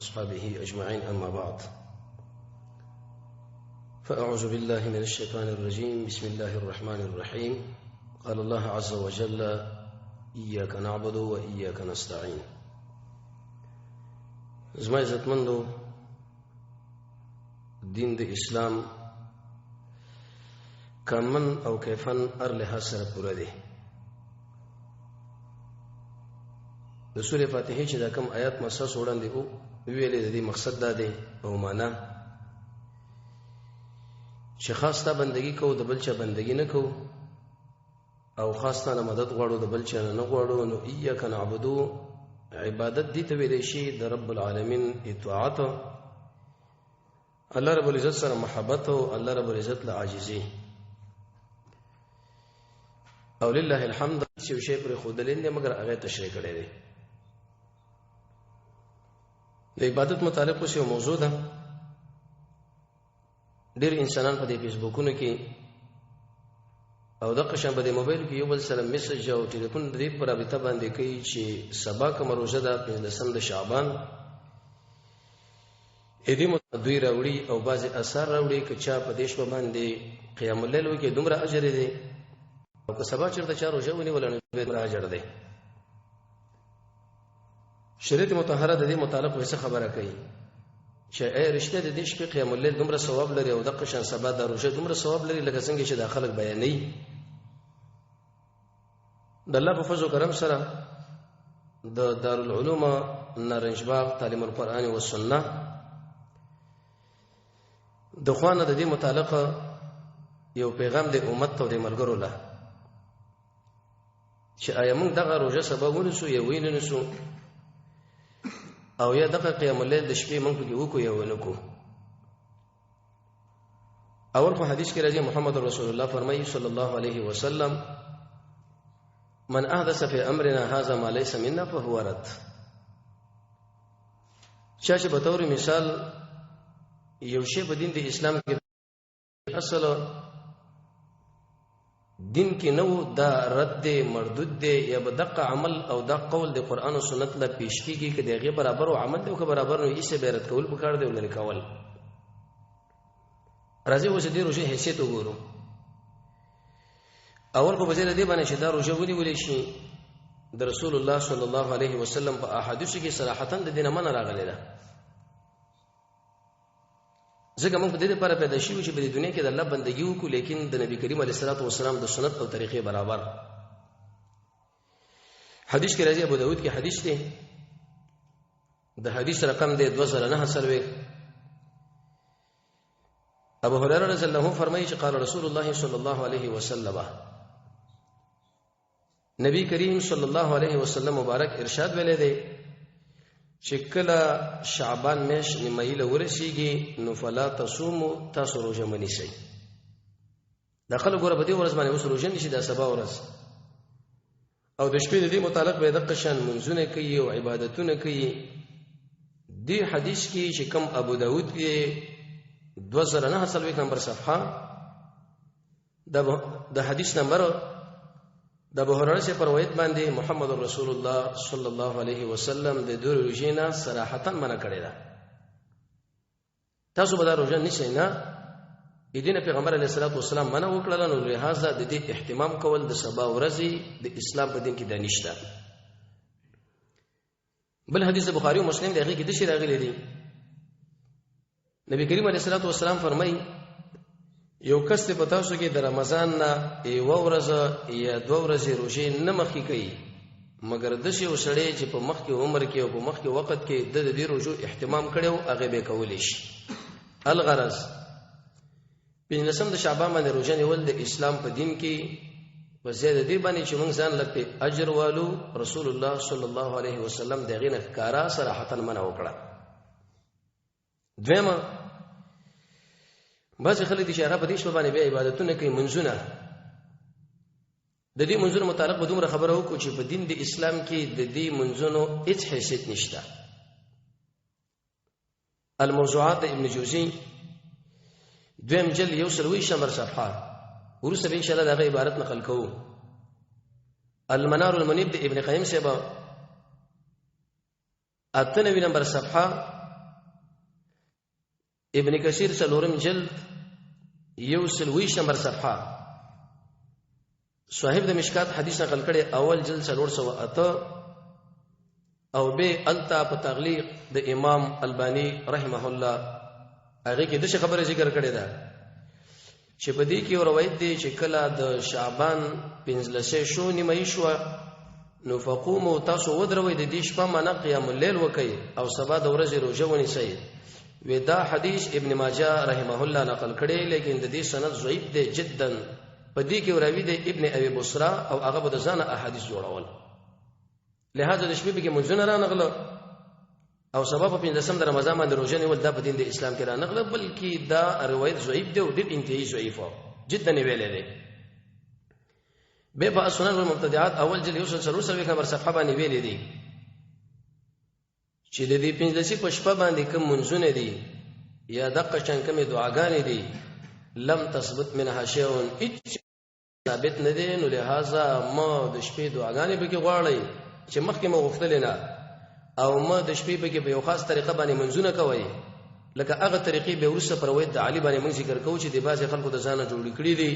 أصحابه أجمعين أما بعد فأعوذ بالله من الشيطان الرجيم بسم الله الرحمن الرحيم قال الله عز وجل إياك نعبد وإياك نستعين. زما عزتمندو دین د اسلام کامن او کیفن ار لحاظ سره پوره دی. د سورې فاتحه چې دا کوم آیات مسس وړاندې ویلې د دې مقصد دا دی او معنا چې خاص تا بندگی کو د بل چا بندگی نه کو او خاص تا مدد غواړو د بل چا نه غواړو. نو ایاک نعبدو عبادت دي ته ویل شي د رب العالمین اطاعت، الله رب العزت سره محبت او الله رب العزت له عاجزي او لله الحمد چې شی پر خودلین نه مگر هغه تشریح کړی دی. د عبادت متعلق اوس یو موضوع ده. ډېر انسانان په دې فیسبوکونو کې او د قشن په دې موبایل کې یو بل سره میسج او ټلیفون د دې پر رابطه باندې کوي چې سبا کوم روزه ده 15 شعبان ادم دوی راوړي او بعض اثار راوړي چې چا په دیش باندې قیام الليل وکي دومره اجر دی او که سبا چرته چا روزه ونی ولنه به اجر دی. شریعت مطهره د دې متعلق وسه خبره کوي چې رښتیا د دیش کې قیام الليل دومره ثواب لري او د قشن سبا د روزه دومره ثواب لري لکه څنګه چې د خلک بیانې. د الله په فضل او کرم سره د دارالعلوم نارنجباغ تعلیم القرآن والسنه د خوانه د دې متعلق یو پیغام د امت ته د ملګرو له چې آیا موږ دغه روزه سبب ونسو یا ویننسو او یا دغه قیام الليل د شپې موږ په کې وکړو یا ونکو. اول په حدیث کې راځي محمد رسول الله فرمایي صلی الله علیه وسلم من احدث فی امرنا هذا ما ليس منا فهو رد. چې په تور مثال یو شی په دین د اسلام کې اصل دین کې نو دا رد مردود دی یا بدقه عمل او دا قول د قران او سنت له پیش کیږي کې دغه برابر او عمل دی که برابر نو یې څه بیرت کول پکار دی ولر کول. راځي اوس دې روزه حیثیت وګورو. اول په وجه دې باندې چې دا روزه ونیول شي د رسول الله صلی الله علیه وسلم په احادیث کې صراحتا د دینه من راغلی ده. ځکه موږ په دې لپاره پیدا شوو چې په دنیا کې د الله بندګي وکړو، لیکن د نبی کریم علیه الصلاه والسلام د سنت او طریقې برابر. حدیث کې راځي ابو داود کې حدیث دی، د حدیث رقم دی 2990. ابو هريره رضی الله عنه فرمایي چې قال رسول الله صلی الله علیه وسلم، نبی کریم صلی الله علیه وسلم مبارک ارشاد ویلي دی چې کله شعبان میش نیمایله ورسیږي نو فلا تصوموا تاسو روزه منی شئ. دا خلک ګوره په دې ورځ باندې اوس روزه نشي، دا سبا ورځ او د شپې د دې متعلق به د قشن منځونه کوي او عبادتونه کوي. دې حدیث کې چې کوم ابو داود کې 2990 نمبر صفحه د حدیث نمبر د ابو هريره سے روایت باندې محمد رسول الله صلی الله علیه وسلم د دوه روزینا صراحتا منع کړی دا. تاسو به دا روزه نشئ نه، دینه پیغمبر علیه الصلاه والسلام منع وکړل، نو لہذا د دې اهتمام کول د سبا ورځې د اسلام په دین کې دانشته. بل حدیث بخاری او مسلم دغه کې د شی راغلی دی. نبی کریم علیه الصلاه والسلام فرمایي یو کس ته پتا شو کې د رمضان نه یو ورځ یا دوه ورځې روزه نه مخکې کوي مګر د شی وسړی چې په مخکې عمر کې او په مخکې وخت کې د دې روزو اهتمام کړو هغه به کولې شي. الغرض په نسم د شعبان باندې روزه نیول د اسلام په دین کې وزید دې باندې چې موږ ځان لپاره اجر والو. رسول الله صلی الله علیه وسلم دغه نه ښکارا صراحتا منع وکړه. دویمه بعض خلک چې هغه په دې شپه باندې به عبادتونه کوي منځونه، د دې منځونو متعلق به دومره خبره وکړو چې په دین د اسلام کې د دې منځونو هیڅ حیثیت نشته. الموضوعات ابن جوزی دویم جل یو سلوي شمر صفحه ورسره به ان شاء الله دغه عبارت نقل کوو. المنار المنيب د ابن قیم سے 98 نمبر صفحه ابن کثیر څلورم جلد 120 نمبر صفحه صاحب د مشکات حدیث نقل کړي اول جلد 408 او به التا په تغلیق د امام البانی رحمه الله هغه کې د خبره ذکر کړي ده چې په دې کې روایت دی چې کله د شعبان 15 شو نیمه شو نو فقوموا تاسو ودروي د دې شپه معنا قیام الليل وکي او سبا د ورځې روزه ونیسئ ودا حدیث ابن ماجه رحمه الله نقل کړي لیکن د دې سند ضعیف دی جدا په دې کې راوی دی ابن ابي بصرا او هغه د ځانه احادیث جوړول لہذا د شپې کې منځونه را نغله او سبب په 15 د رمضان باندې روزه نیول د دین د اسلام کې را نغله بلکې دا روایت ضعیف دی او د انتهایی ضعیف جدا ویلې دی به په سنن المبتدعات اول جلد 143 نمبر صفحه باندې ویلې دي چې د دې 15 په شپه باندې کوم منځونه دي یا دغه څنګه دعاګانې دي لم تثبت منها شيء ثابت نه دي نو لہذا ما د شپې دعاګانې به کې غواړي چې مخکې مو غوښتل نه او ما د شپې به کې په یو خاص طریقه باندې منځونه کوي لکه هغه طریقې به ورسره پر وېد د علي باندې موږ ذکر کوو چې د بعض خلکو د ځانه جوړ کړی دي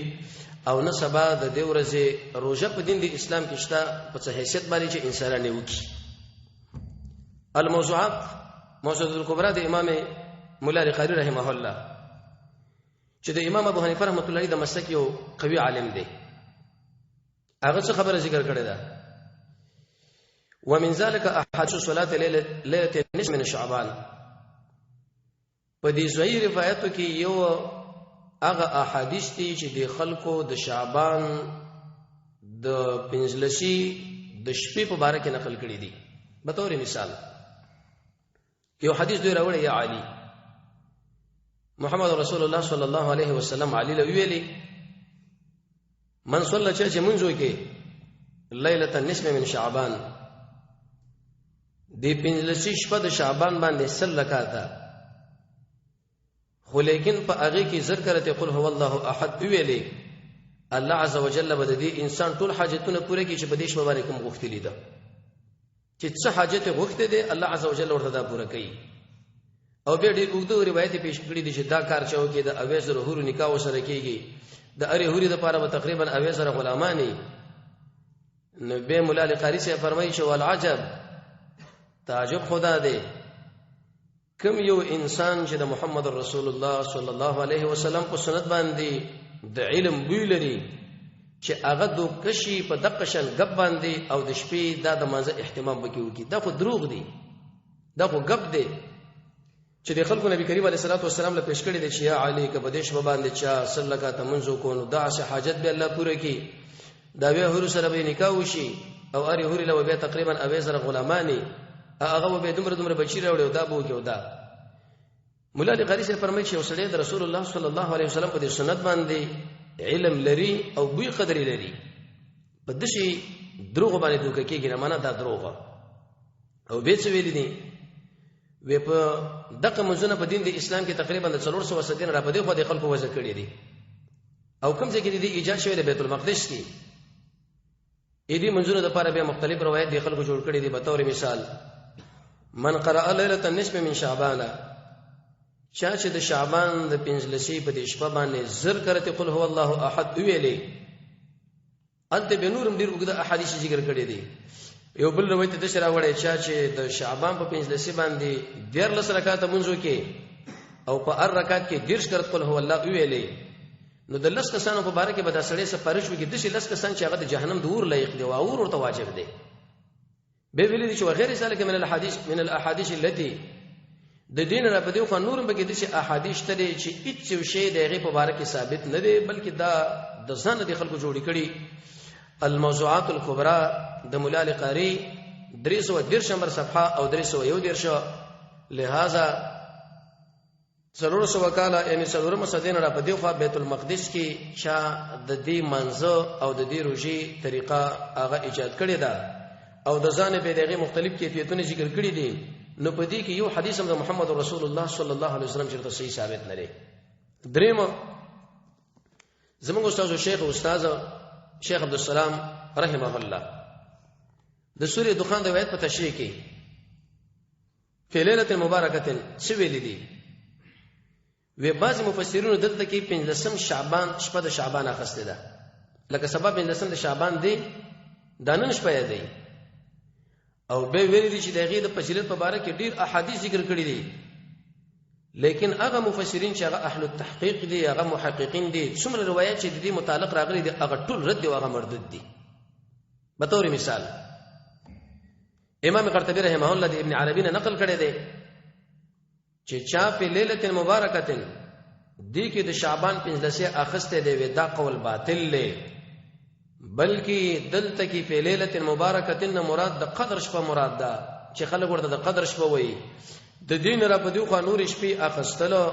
او نه سبا د دې ورځې روزه په دین د اسلام کې شته په څه حیثیت باندې چې انسان نه وکي الموضوعات موضوعات الکبرى د امام مولا القاری رحمه الله چې د امام ابو حنیفه رحمۃ اللہ علیہ د مسلک یو قوي عالم دی هغه څه خبره ذکر کړې ده ومن ذلك احاديث صلاه ليله النصف من شعبان په دې ځای روایتو کې یو هغه احادیث دي چې د خلکو د شعبان د 15 د شپې په اړه کې نقل کړي دي به تور مثال یو حدیث دی راوړی یا علی محمد رسول الله صلی الله علیه وسلم علی له ویلي من صلى چې منځو کې ليله النصف من شعبان دی 15 شپه د شعبان باندې سل رکعاته خو لیکن په هغه کې ذکر ته قل هو الله احد ویلي الله عز وجل به د انسان ټول حاجتونه پوره کړي چې په دې شپه باندې کوم غوښتلی ده چې څه حاجت غوښته دي الله عز وجل ورته دا پوره کوي او به دې وګړو روایت پیش کړی دي چې دا کار چاو کې د اویس رهور نکاح سره کېږي د اری هوري د پاره تقریبا اویس سره غلامانی نو به مولا القاری سے فرمایي چې والعجب تعجب خدا دې کوم یو انسان چې د محمد رسول الله صلی الله علیه وسلم په سنت باندې د علم بوی لري چې هغه د کشي په دقه شن غب باندې او د شپې د مازه اهتمام وکړي کی دا خو دروغ دي دا خو غب دي چې د خلکو نبی کریم علیه الصلاه والسلام له پیش کړی دي چې یا علی کبدیش په باندې چا سلکا تمنځو کو نو دا څه حاجت به الله پوره کی دا به هر سره به نکاح وشي او اری هوري له به تقریبا اوی سره غلامانی هغه به دومره بچی راوړي دا بو کې دا مولا القاری سے فرمایي چې وسړی د رسول الله صلی الله علیه وسلم په سنت باندې علم لري او بوی قدر لري په دشي دروغ باندې دوکه کېږي نه معنا دا دروغ او به څه ویل دي وې په دغه منځونه په دین د اسلام کې تقریبا 400 سدین را پدې خو د خلکو وځ کړی دي او کوم ځای کې دي ایجاد شوی د بیت المقدس کې اې دې منځونه د لپاره به مختلف روایت دي خلکو جوړ کړی دي به تور مثال من قرأ ليله النصف من شعبان چا چې د شعبان د 15 په دې شپه باندې زر کرته قل هو الله احد ویلې انت به نورم ډیر وګړه احادیث ذکر کړی دي یو بل روایت د شرا وړي چې د شعبان په 15 باندې 14 رکعات منځو کې او په 4 رکعات کې 10 کرت قل هو الله ویلې نو د لس کسانو په باره کې به دا سړی سفارش وکړي د شي لس کسان چې هغه د جهنم د اور لایق دی او اور ورته واجب دی به ویلي چې وغیر ذلك من الاحاديث التي د دین را په دې خو نورم به کې د شي احادیث ته چې هیڅ شی دغه په باره کې ثابت نه دی بلکې دا د ځان د خلکو جوړی کړي الموضوعات الكبرى د مولا القاری 310 نمبر صفحه او 311 لہذا ضرور سو کاله یعنی ضرور مسدین را په دی خو بیت المقدس کې چا د دې منځو او د دې روزي طریقه هغه ایجاد کړی دا او د ځان په دغه مختلف کیفیتونه ذکر کړی دي نو په دې کې یو حدیث د محمد رسول الله صلی الله علیه وسلم چې صحیح ثابت نه لري دریم زموږ استاد شیخ عبدالسلام رحمه الله د سورې دخان د روایت په تشریح کې په ليله مبارکه څه ویل دي وی بعض مفسرینو دلته کې 15 شعبان شپه د شعبان اخسته ده لکه سبب 15 د شعبان دی دانن شپه دی او به ویل دي چې دغه د فضیلت په اړه کې ډیر احادیث ذکر کړي دي لیکن هغه مفسرین چې هغه اهل التحقیق دي هغه محققین دي څومره روایت چې د دې متعلق راغلي دي هغه ټول رد او هغه مردود دي به تور مثال امام قرطبی رحمه الله د ابن عربی نه نقل کړي دي چې چا په ليله مبارکه دي کې د شعبان 15 اخسته دی ودا قول باطل له بلکې دلته کې په ليله مبارکه نه مراد د قدر شپه مراد ده چې خلک ورته د قدر شپه وایي د دین را په دیو خو نور شپې اخستلو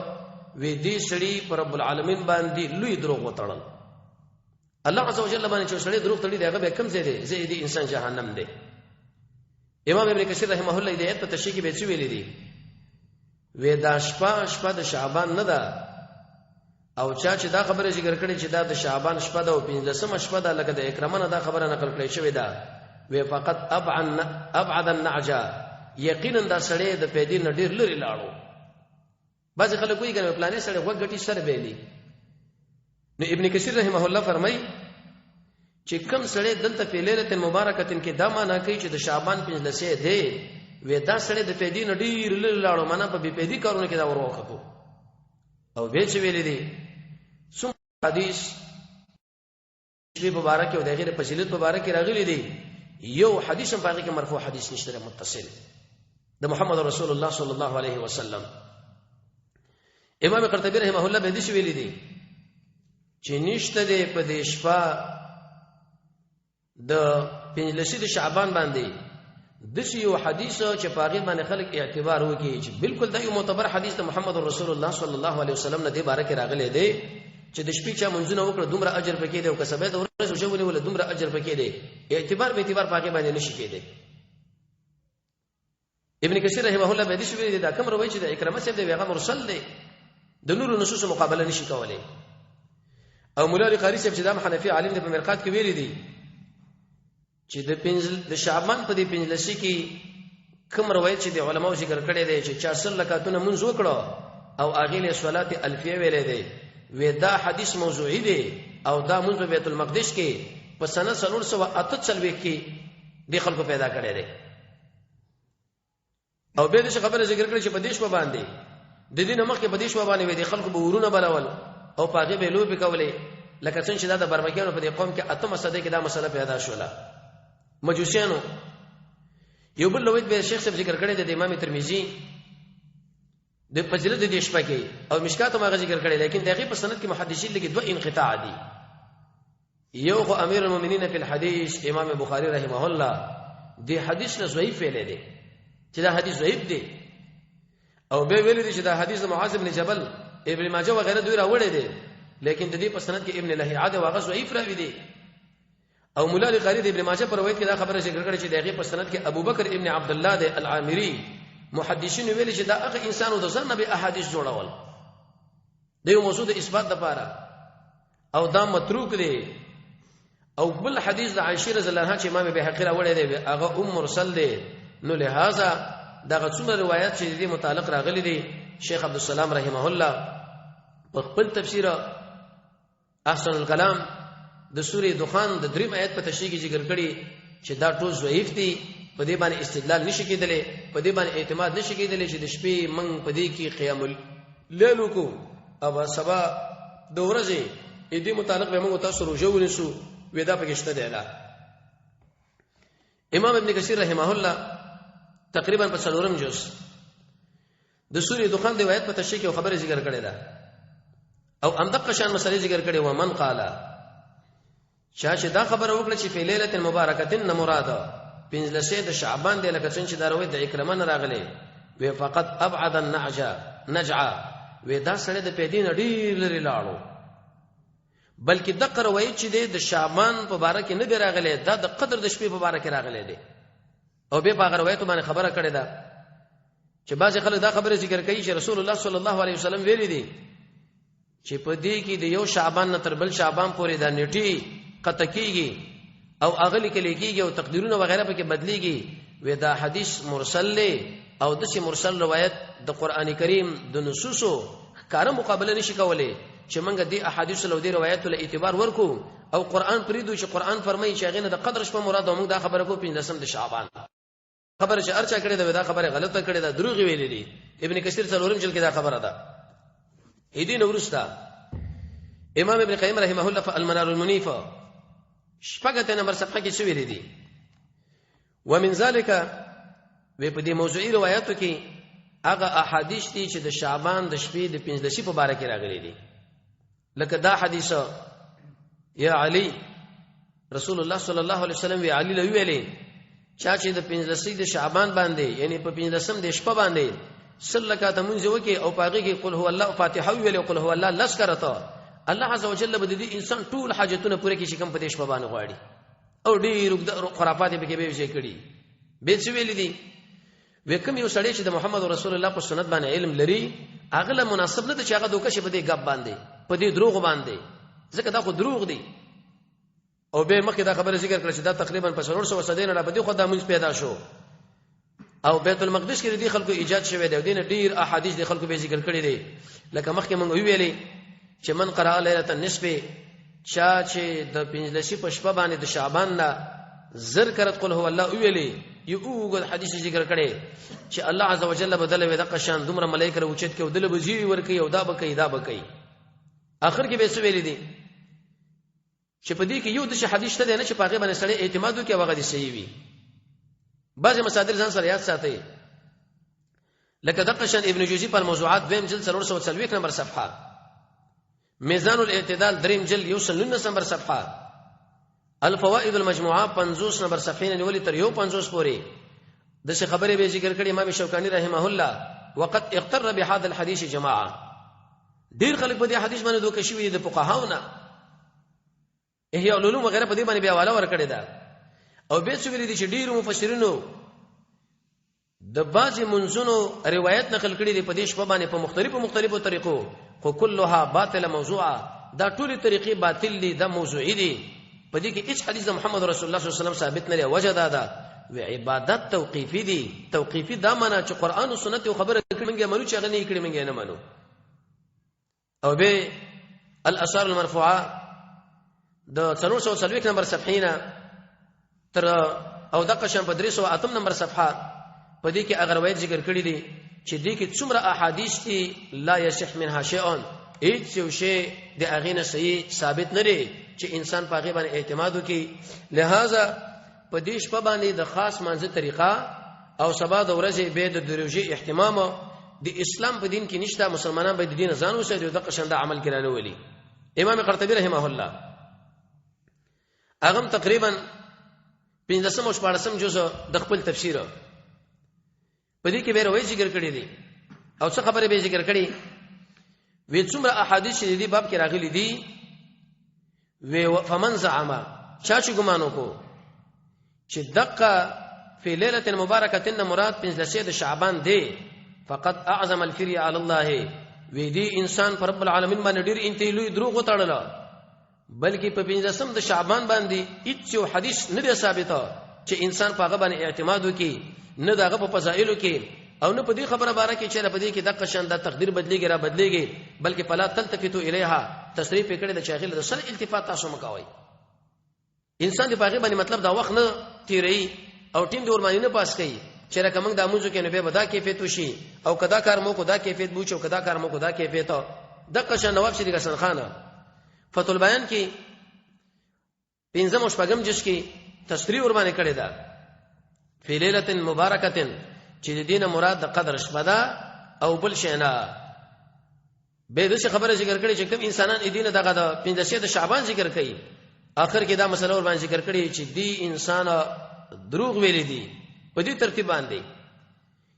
وې دې سړي پر رب العالمین باندې لوی دروغ وتړل الله عز وجل باندې چې سړي دروغ تړي دغه به کم ځای دی زه دې انسان جهنم دی امام ابن کثیر رحمه الله دې آیت په تشریح کې به څه ویلي دي وې دا شپه د شعبان نه ده او چا چې دا خبره ذکر کړي چې دا د شعبان شپه ده او 15 شپه ده لکه د اکرامه دا خبره نقل کړي شوی ده وې فقط ابعد النعجا یقینا دا سړی د پیدې نه ډیر لري لاړو بعض خلک وایي ګنه پلانې سړی وګټي سره بیلی نو ابن کثیر رحمه الله فرمای چې کم سړی دلته په ليله مبارکه کې دا معنا کوي چې د شعبان 15 دی وې دا سړی د پیدې نه ډیر لري لاړو معنا په پیدې کارونه کې دا وروخته او به چې ویلې دي څوم حدیث په مبارک او د غیر فضیلت په مبارک راغلي دي یو حدیث په هغه کې مرفوع حدیث نشته متصل د محمد رسول الله صلی الله علیه وسلم امام قرطبی رحمه الله به دې ویلي دي چې نشته د په دې شپه د 15 شعبان باندې د یو حدیث چې په هغه باندې خلک اعتبار وکړي چې بالکل دا یو معتبر حدیث د محمد رسول الله صلی الله علیه وسلم نه دی بارک راغلی دی چې د شپې چا منځونه وکړه دومره اجر پکې دی او کسبه د ورځې شوونه ول دومره اجر پکې دی اعتبار به اعتبار پاکه باندې نشي کېده ابن کثیر رحمه الله به دې شوی دا کوم روایت چې د اکرامه صاحب دی هغه مرسل دی د نور نصوص مقابله نشي کولای او مولا قاری صاحب چې د حنفي عالم د مرقات کې ویلي دي چې د شعبان په دې 15 کې کوم روایت چې د علماو ذکر کړي دي چې 400 رکعاتونه منځ وکړو او اغه له صلات الفیه ویلې دي ودا حدیث موضوعی دی او دا منځ په بیت المقدس کې په سنه 348 کې د خلکو پیدا کړي دي او به دې خبره ذکر کړي چې په دیش باندې د دې نمخ کې په دیش باندې د خلکو به ورونه بلول او پاګه به لوب کولې لکه څنګه چې دا د برمکیانو په دې قوم کې اتمه صده کې دا مسله پیدا شوله مجوسیانو یو بل لوید به شیخ صاحب ذکر کړی د امام ترمذی د فضیلت د شپه کې او مشکات ما ذکر کړی لیکن دغه په سند کې محدثین لګي دوه انقطاع دي یو خو امیر المؤمنین فی الحديث امام بخاری رحمه الله دی حدیث نه ضعیف ویل دي چې دا حدیث ضعیف دی او به ویل دي چې دا حدیث معاذ بن جبل ابن ماجه و غیره دوی راوړی دي لیکن د دې په سند کې ابن لهیعه او هغه ضعیف راوي دي او مولا قاری د ابن ماجه پر روایت کې دا خبره ذکر کړي چې دغه په سند کې ابو بکر ابن عبد الله د العامری محدثین ویل چې دا هغه انسانو د ځان به احادیث جوړول د یو موضوع د اثبات لپاره او دا متروک دی او بل حدیث د عائشه رضی الله عنها چې امام بهقی راوړی دی هغه مرسل دی نو لہذا دا څومره روایت چې دې متعلق راغلي دي شیخ عبد السلام رحمه الله په خپل تفسیر احسن الکلام د سوره دخان د دریم آیت په تشریح کې ذکر کړي چې دا ټول ضعیف دي په دې باندې استدلال نشي کېدلی په دې باندې اعتماد نشي کېدلی چې د شپې من په دې کې قیام الليل کو او سبا د ورځې دې متعلق به موږ تاسو روزو ونسو ودا پکې شته دی امام ابن کثیر رحمه الله تقریبا په څلورم جز د سوره دخان د آیت په تشریح کې خبره ذکر کړې ده او اندق شان مسلې ذکر کړي و من قال چې دا خبره وکړه چې په ليله مبارکه نه مراده 15 د شعبان دی لکه څنګه چې دا روایت د اکرمه نه راغلی و فقط ابعد النجع و دا سره د پیدین ډیر لري لاړو بلکې د روایت چې د شعبان په باره کې نه دی راغلی دا د قدر د شپې په باره کې راغلی دی او به په روایت باندې خبره کړې ده چې بعض خلک دا خبره ذکر کوي چې رسول الله صلی الله علیه وسلم ویلي دي چې په دې کې د یو شعبان نه تر بل شعبان پورې دا نیټي قطع کیږي او اغلی کې لګيږي او تقدیرونه وغیرہ پکې بدليږي و دا حدیث مرسل له او د مرسل روایت د قران کریم د نصوصو کار مقابله نشي کولای چې موږ دې احادیث له دې روایتو له اعتبار ورکو او قران پریدو چې قران فرمایي چې هغه د قدر شپه مراد موږ دا خبره کو 15 د شعبان خبره چې ارچا کړي دا خبره غلطه کړي دا دروغ ویلې دي ابن کثیر څلورم جلد کې دا خبره ده اېدین ورستا امام ابن قیم رحمه الله په المنار المنیف شپږته نمبر صفحه کې څه ویلي دي ومن ذلك په دې موضوعي روایتو کې هغه احادیث دي چې د شعبان د شپې د 15 په باره کې راغلي دي لکه دا حدیث یا علی رسول الله صلی الله علیه وسلم وی علی له ویلې چا چې د 15 د شعبان باندې یعنی په 15 د شپه باندې سلکات منځ وکي او پاغي کې قل هو الله فاتحه ویلې قل هو الله لسکرته الله عز وجل به دې انسان ټول حاجتونه پوره کړي چې کوم په دې شپه باندې غواړي او ډېر خرافات به کې به شي کړي به څه ویل دي وکم یو سړی چې د محمد رسول الله په سنت باندې علم لري هغه له مناسب نه ده چې هغه دوکه شي په دې غب باندې په دې دروغ باندې ځکه دا خو دروغ دي او به مخکې دا خبره ذکر کړه چې دا تقریبا په 400 صدې نه په دې خو د منځ پیدا شو او بیت المقدس کې د خلکو ایجاد شوی دی دین ډیر احادیث د خلکو به ذکر کړي دي لکه مخکې مونږ ویلې چې من قرأ ليله النصف چا چې د 15 په شپه باندې د شعبان نه زر کرت قل هو الله ویلې یو غو حدیث ذکر کړي چې الله عز وجل بدل وي د قشان دومره ملائکه اوچت کې ودل بزی ورکی او دا بکې دا بکې اخر کې به څه ویلې دي چې په دې کې یو د حدیث ته نه چې پاغه باندې سړی اعتماد وکي هغه دي صحیح وي بعض مصادر ځان سره یاد ساتي لکه د قشان ابن جوزی په الموضوعات دویم جلد 340 نمبر صفحه میزان الاعتدال دریم جلد 119 نمبر صفحه الفوائد المجموعه 50 نمبر صفحه نه ولې تر یو 50 پورې د څه خبرې به ذکر کړي امام شوکانی رحمه الله وقد اقتر بهذا الحديث جماعه ډیر خلک په دې حدیث باندې دوه کشوي د فقهاونه احیاء العلوم وغیرہ په دې باندې بیا حواله ورکړي دا او به څه ویلي دي چې ډیر مفسرینو د بعضی منځونو روایت نقل کړي دي په دې شپه باندې په مختلفو طریقو خو كلها باطل موضوعه دا ټول طریقې باطل دي دا موضوعي دي په دې کې هیڅ حدیث د محمد رسول الله صلی الله علیه وسلم ثابت نه لري وجه دا و عبادت توقیفی دي توقیفی دا معنا چې قران او سنت یو خبره کړي منګه منو چې غني کړي منګه نه منو او به الاثار المرفوعه د 340 نمبر صفحه تر او د قشن په 308 نمبر صفحه په دې کې اگر روایت ذکر کړی دي چې دې کې څومره احادیث دي لا يصح منها شيء هیڅ یو شی د اغینه صحیح ثابت نه لري چې انسان په غیبه باندې اعتماد وکي لہذا په دې شپه باندې د خاص منځ طریقه او سبا د ورځې به د دروژې اهتمام د اسلام په دین کې نشته مسلمانان به د دین ځان وساتي د قشن د عمل کړه ولي امام قرطبي رحمه الله اغم تقریبا 15 او 14 جزء د خپل تفسیر په دې کې به روایت ذکر کړی دي او څه خبره به ذکر کړي وې څومره احادیث دې باب کې راغلي دي و فمن زعم چا چې ګمانو کو چې دقه فی ليله مبارکه مراد 15 شعبان دی فقط اعظم الفری علی الله وې دې انسان پر رب العالمین باندې ډیر انتي لوی دروغ وتړل بلکې په 15 د شعبان باندې هیڅ یو حدیث نه دی ثابته چې انسان په هغه باندې اعتماد وکي نه دغه په فضایلو کې او نه په دې خبره باره کې چې په دې کې د قشن د تقدیر بدلیږي را بدلیږي بلکې فلا تلتفتوا الیها تصریف کړي د شاغل د سر التفات تاسو مکوئ انسان دی پاغي باندې مطلب دا وخت نه تیری او ټیم دی ورمانی نه پاس کوي چې راکه موږ د اموزو کې نه به ودا کیفیت وشي او کدا کار مو کو دا کیفیت بوچو کدا کار مو کو دا کیفیت د قشن نواب شریک حسن خان فتح البیان کې 15 او شپږم جس کې تصریح ورمانه کړي دا فی لیلۃ مبارکۃ چې د دینه مراد د قدر شپه ده او بل شینا به د خبره ذکر کړي چې کوم انسانان د دینه دغه د 15 د شعبان ذکر کړي اخر کې دا مسله ور باندې ذکر کړي چې دی انسان دروغ ویلي دي په دې ترتیب باندې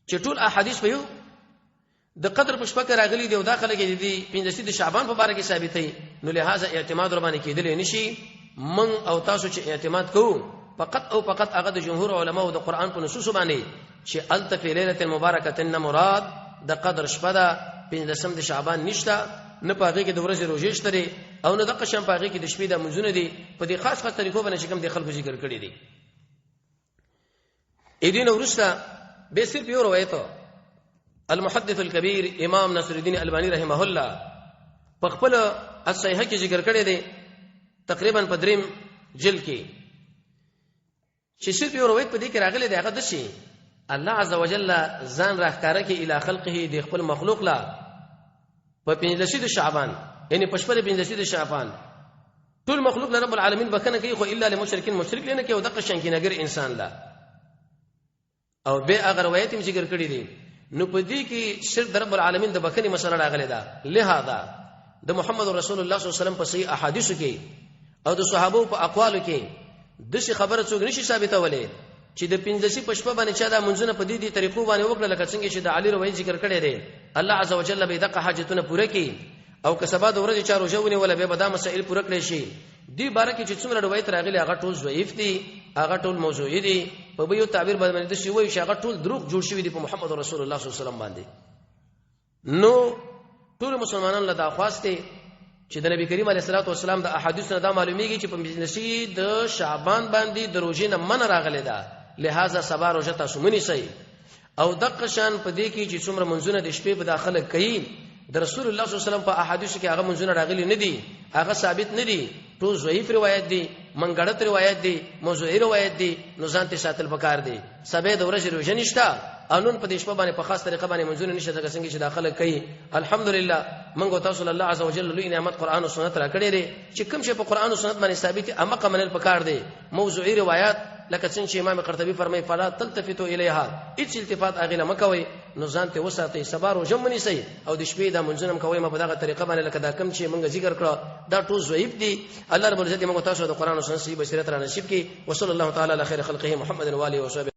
چې ټول احادیث په یو د قدر په شپه کې راغلي دي او داخله کې دي 15 د شعبان په اړه کې ثابتې نو لہذا اعتماد ور باندې کېدل نشي من او تاسو چې اعتماد کوو فقط هغه د جمهور علما او د قران په نصوص باندې چې التف ليله مبارکه مراد د قدر شپه ده 15 د شعبان نشته نه پاږي کې د ورځې روزې شته او نه د قشم پاږي کې د شپې د منځونه دي په دې خاص طریقو باندې چې کوم د خلکو ذکر کړی دي اې دین ورسته به صرف یو روایت المحدث الكبير امام نصر الدین البانی رحمه الله په خپل الصحیح کې ذکر کړی دی تقریبا په دریم جلد کې چې صرف یو روایت په دې کې راغلی دی هغه د شي الله عز وجل ځان راښکاره کې الی خلقه د خپل مخلوق لا په 15 شعبان یعنی په شپه 15 شعبان ټول مخلوق رب العالمین بکنه کوي خو الا لمشرکین مشرک لنه کې او دغه شنکینګر انسان لا او به هغه روایت هم ذکر کړی دی نو په دې کې صرف رب العالمین د بکنه مسله راغلی ده لہذا د محمد رسول الله صلی الله علیه وسلم په صحیح احادیث کې او د صحابه په اقوالو کې د شي خبره څوک نشي ثابتولې چې د 15 پښپا باندې چا د منځونه په دې طریقو باندې وکړه لکه څنګه چې د علي روایت ذکر کړی دی الله عز وجل به دغه حاجتونه پوره کړي او کسبا د ورځې چارو ژوونه ولا به دا مسائل پوره کړی شي دی باره کې چې څومره روایت راغلي هغه ټول ضعیف دي هغه ټول موضوعي دي په یو تعبیر باندې د شی وایي چې هغه ټول دروغ جوړ شوی دي په محمد رسول الله صلی الله علیه وسلم باندې نو ټول مسلمانانو له دا خواسته چې د نبی کریم علیه الصلاه والسلام د احادیث نه دا معلومیږي چې په مجلسی د شعبان باندې د روزې نه من راغلی ده لہذا سبا روزه تاسو منی سي او دغه شان په دې کې چې څومره منځونه د شپې په داخله کوي د رسول الله صلی الله علیه وسلم په احادیث کې هغه منځونه راغلي نه دي هغه ثابت نه دي ټول ضعیف روایت دي منګړت روایت دي موضوعي روایت دي نو ځان ته ساتل پکار دي سبه د ورځې روزه نشتا انون په دې شپه باندې په خاص طریقه باندې منځونه نشته څنګه چې داخله کوي الحمدلله منګو تاسو الله عز وجل لوی نعمت قران او سنت را کړی لري چې کوم شی په قران او سنت باندې ثابت امقه منل پکار دي موضوعي روایت لکه څنګه چې امام قرطبي فرمایي فلا تلتفتوا الیها اڅ التفات اغله مکوي نو ځان ته وساتئ سبا روزه منی سي او د شپې د منځنم کوي ما په دغه طریقه باندې لکه دا کوم چې موږ ذکر کړو دا ټول ضعیف دي الله رب العزت موږ تاسو د قران او سنت صحیح بصیرت را نصیب کړي وصلی الله تعالی علی خیر خلقه محمد و علیه و صحبه